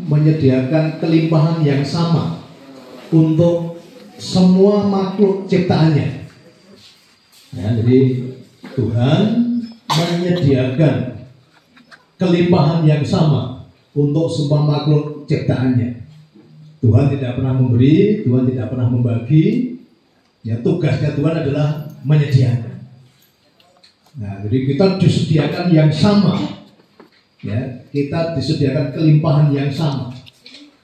menyediakan kelimpahan yang sama untuk semua makhluk ciptaannya. Ya, jadi Tuhan menyediakan kelimpahan yang sama untuk semua makhluk ciptaannya. Tuhan tidak pernah memberi, Tuhan tidak pernah membagi. Ya, tugasnya Tuhan adalah menyediakan. Nah, jadi kita disediakan yang sama. Ya, kita disediakan kelimpahan yang sama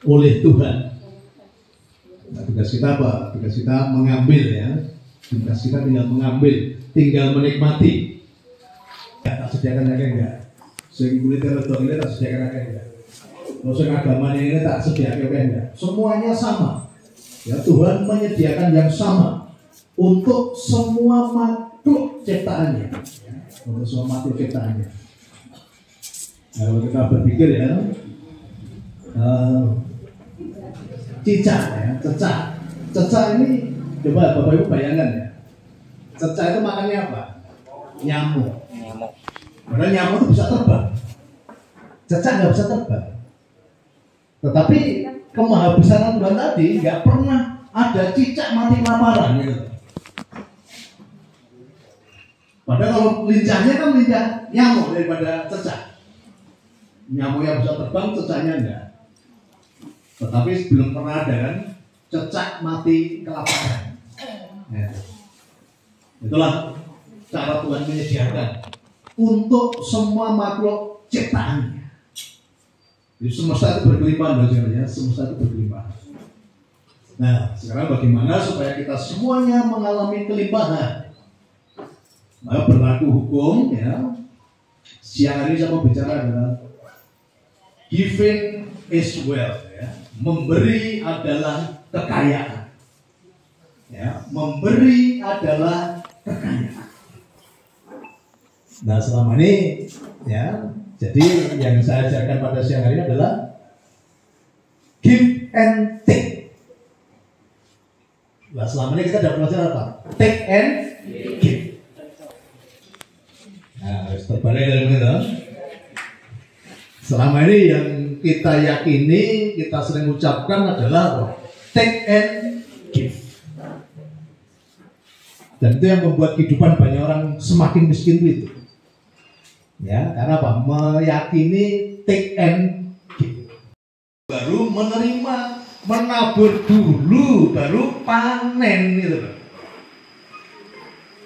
oleh Tuhan. Nah, tugas kita apa? Tugas kita mengambil, ya. Tugas kita tinggal mengambil, tinggal menikmati. Ya, tak sediakan aja enggak. Sing kulitnya rodok ini tak sediakan aja enggak. Sing agamanya ini tak sediakan aja enggak. Semuanya sama. Ya, Tuhan menyediakan yang sama untuk semua makhluk ciptaannya. Ya, untuk semua makhluk ciptaannya. Nah, kalau kita berpikir, ya, cicak, ya, cecak ini, coba Bapak Ibu bayangkan, ya, cecak itu makannya apa? Nyamuk. Padahal nyamuk itu bisa terbang, cecak nggak bisa terbang. Tetapi kemahabesaran Tuhan tadi nggak pernah ada cicak mati kelaparan, gitu. Padahal kalau lincahnya kan lincah nyamuk daripada cecak. Nyamuk yang bisa terbang, cecaknya enggak. Tetapi belum pernah ada kan cecak mati kelaparan. Ya. Itulah cara Tuhan menyediakan untuk semua makhluk ciptaannya. Jadi semesta itu berkelimpahan, bagaimana? Semesta itu berkelimpahan. Nah, sekarang bagaimana supaya kita semuanya mengalami kelimpahan? Maka berlaku hukum, ya. Siang hari saya mau bicara adalah giving is wealth, ya. Memberi adalah kekayaan. Ya, memberi adalah kekayaan. Nah, selama ini, ya, jadi yang saya ajarkan pada siang hari ini adalah give and take. Nah, selama ini kita dapat belajar apa? Take and give. Nah, harus terbalik dari itu. Selama ini yang kita yakini, kita sering ucapkan adalah take and give. Dan itu yang membuat kehidupan banyak orang semakin miskin itu. Ya, karena apa? Meyakini take and give. Baru menerima, menabur dulu, baru panen gitu.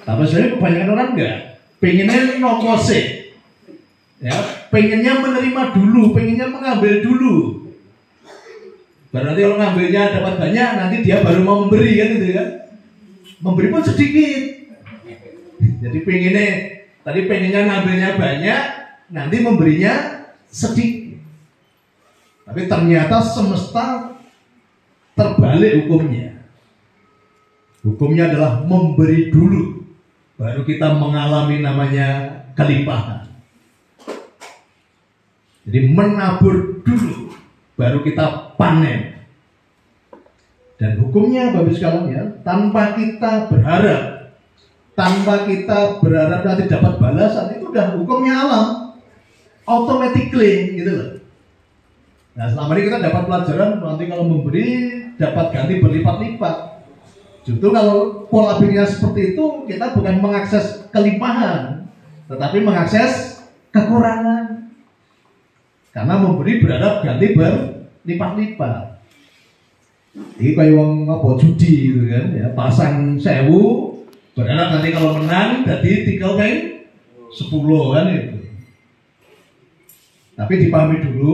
Tapi sebenarnya kebanyakan orang enggak. Pengennya nongkose. Ya, pengennya menerima dulu, pengennya mengambil dulu. Berarti kalau ngambilnya dapat banyak, nanti dia baru mau memberi, kan gitu kan? Memberi pun sedikit. Jadi pengennya ngambilnya banyak, nanti memberinya sedikit. Tapi ternyata semesta terbalik hukumnya. Hukumnya adalah memberi dulu, baru kita mengalami namanya kelimpahan. Jadi menabur dulu, baru kita panen. Dan hukumnya Bapak sekalian, ya, tanpa kita berharap nanti dapat balasan, itu udah hukumnya alam, automatically, gitu loh. Nah, selama ini kita dapat pelajaran nanti kalau memberi dapat ganti berlipat-lipat. Justru kalau pola pikirnya seperti itu, kita bukan mengakses kelimpahan, tetapi mengakses kekurangan. Karena memberi berharap ganti berlipat-lipat. Ini kayak wong apa judi gitu kan, ya, pasang 1000 berharap nanti kalau menang jadi 3 10 kan itu. Tapi dipahami dulu,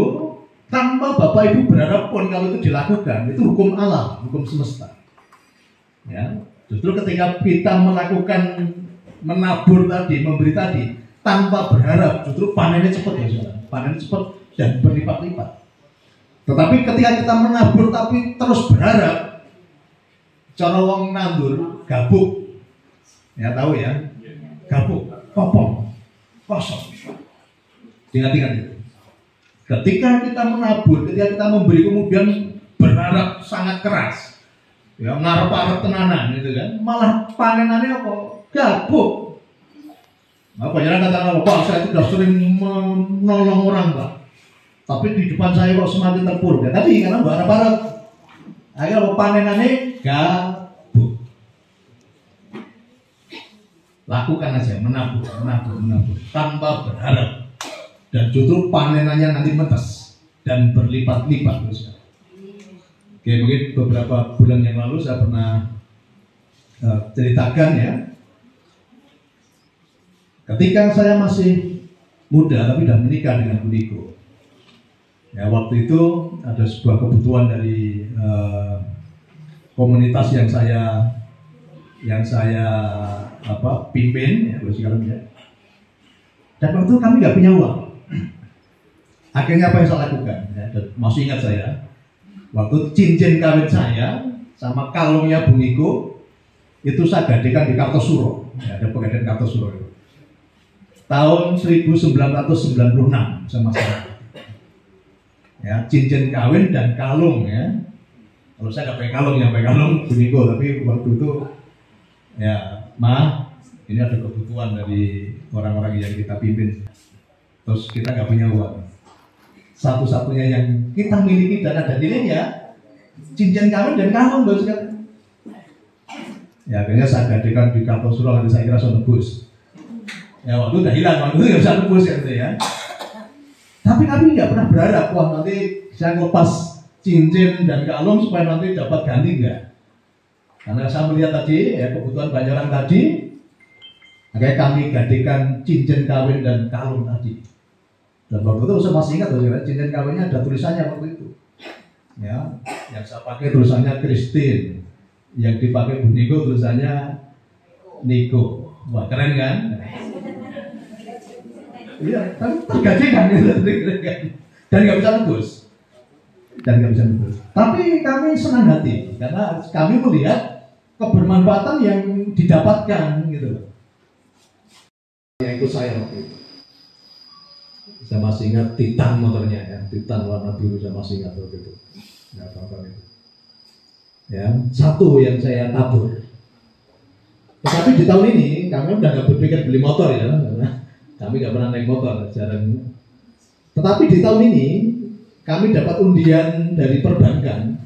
tanpa Bapak Ibu berharap pun kalau itu dilakukan, itu hukum alam, hukum semesta. Ya, justru ketika kita melakukan menabur tadi, memberi tadi, tanpa berharap, justru panennya cepat, ya saudara. Panennya cepat dan berlipat-lipat. Tetapi ketika kita menabur tapi terus berharap, cara wong nandur gabuk, ya tahu ya, gabuk, kopong, kosong. Ingat-ingat itu. Ketika kita menabur, ketika kita memberi kemudian berharap sangat keras, ya ngarep-arep tenanan gitu kan, malah panenannya apa? Gabuk. Nah, banyak katakan Pak, saya itu sudah sering menolong orang Pak. Tapi di depan saya kok semakin terpuruk. Ya, tadi karena harap-harap akhirnya panenannya gabuk. Lakukan aja, menabur tanpa berharap, dan justru panenannya nanti metes dan berlipat-lipat. Oke, mungkin beberapa bulan yang lalu saya pernah ceritakan ya, ketika saya masih muda tapi sudah menikah dengan Bu Niko. Ya, waktu itu ada sebuah kebutuhan dari komunitas yang saya pimpin ya, ya. Dan waktu itu kami nggak punya uang. Akhirnya apa yang saya lakukan? Ya, masih ingat saya, waktu cincin kawin saya sama kalungnya Bu Niko itu saya gadekan di Kartosuro. Ya, ada pegadaian Kartosuro itu. Tahun 1996 sama saya. Ya, cincin kawin dan kalung ya. Kalau saya nggak pakai kalung, yang pakai kalung Bu Niko, tapi waktu itu ya, Ma, ini ada kebutuhan dari orang-orang yang kita pimpin. Terus kita nggak punya uang. Satu-satunya yang kita miliki dan ada nilainya cincin kawin dan kalung, bos kan. Ya, akhirnya saya gadekan di Kartosuro, nanti saya kira sudah nebus. Ya, waktu udah hilang, waktu itu nggak bisa nebus ya. Tapi kami nggak pernah berharap, wah nanti saya lepas cincin dan kalung supaya nanti dapat ganti, enggak. Karena saya melihat tadi, ya, kebutuhan banyak orang tadi, akhirnya kami gadekan cincin kawin dan kalung tadi. Dan waktu itu saya masih ingat, cincin kawinnya ada tulisannya waktu itu. Ya, yang saya pakai tulisannya Christine, yang dipakai Bu Niko tulisannya Niko. Wah, keren kan? Iya, tapi tergadekan gitu, dan nggak bisa nebus. Tapi kami senang hati karena kami melihat kebermanfaatan yang didapatkan gitu. Yang ikut saya waktu itu, saya masih ingat Titan motornya ya, Titan warna biru, saya masih ingat waktu itu. Nggak apa-apa itu. Ya, satu yang saya tabur. Tetapi di tahun ini kami udah nggak berpikir beli motor ya, karena kami nggak pernah naik motor, jarang. Tetapi di tahun ini kami dapat undian dari perbankan.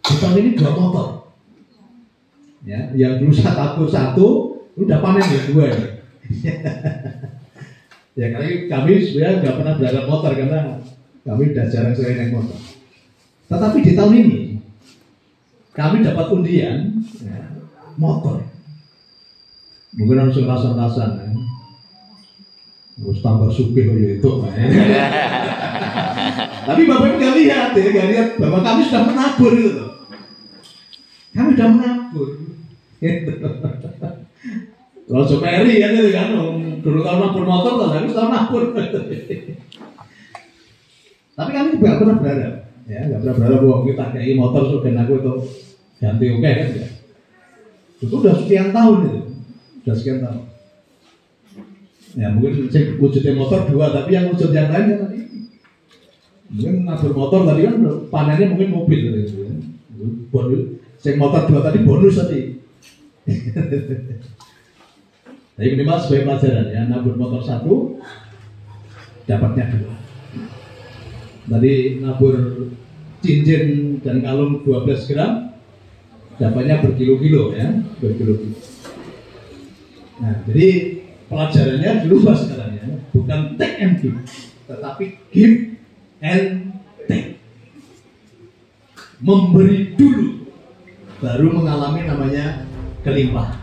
Di tahun ini 2 motor. Ya, yang dulu saya tabur 1, udah panen ya 2 ya. Ya, kami sebenarnya nggak pernah berangkat motor karena kami udah jarang sekali naik motor. Tetapi di tahun ini kami dapat undian ya, motor. Mungkin langsung rasan-rasan ya. Terus tambah sugih itu. Tapi Bapak Ibu nggak lihat ya, nggak lihat bahwa kami sudah menabur gitu. Kami sudah menabur. Kalau Joperi ya gitu kan, dulu kalau nabur motor, tapi sekarang nabur. Tapi kami nggak pernah berharap, ya nggak pernah berharap bahwa kita kayak motor sudah aku itu ganti oke kan ya. Itu udah sekian tahun itu, udah sekian tahun. Ya mungkin wujudnya motor 2, tapi yang wujud yang lain tadi mungkin nabur motor tadi kan panennya mungkin mobil gitu ya. Bonus, yang motor 2 tadi bonus tadi. Tapi minimal sebagai pelajaran ya, nabur motor 1 dapatnya 2. Tadi nabur cincin dan kalung 12 gram dapatnya berkilo-kilo ya, berkilo-kilo. Nah, jadi pelajarannya dirubah sekarang ya, bukan take and give, tetapi give and take. Memberi dulu, baru mengalami namanya kelimpahan.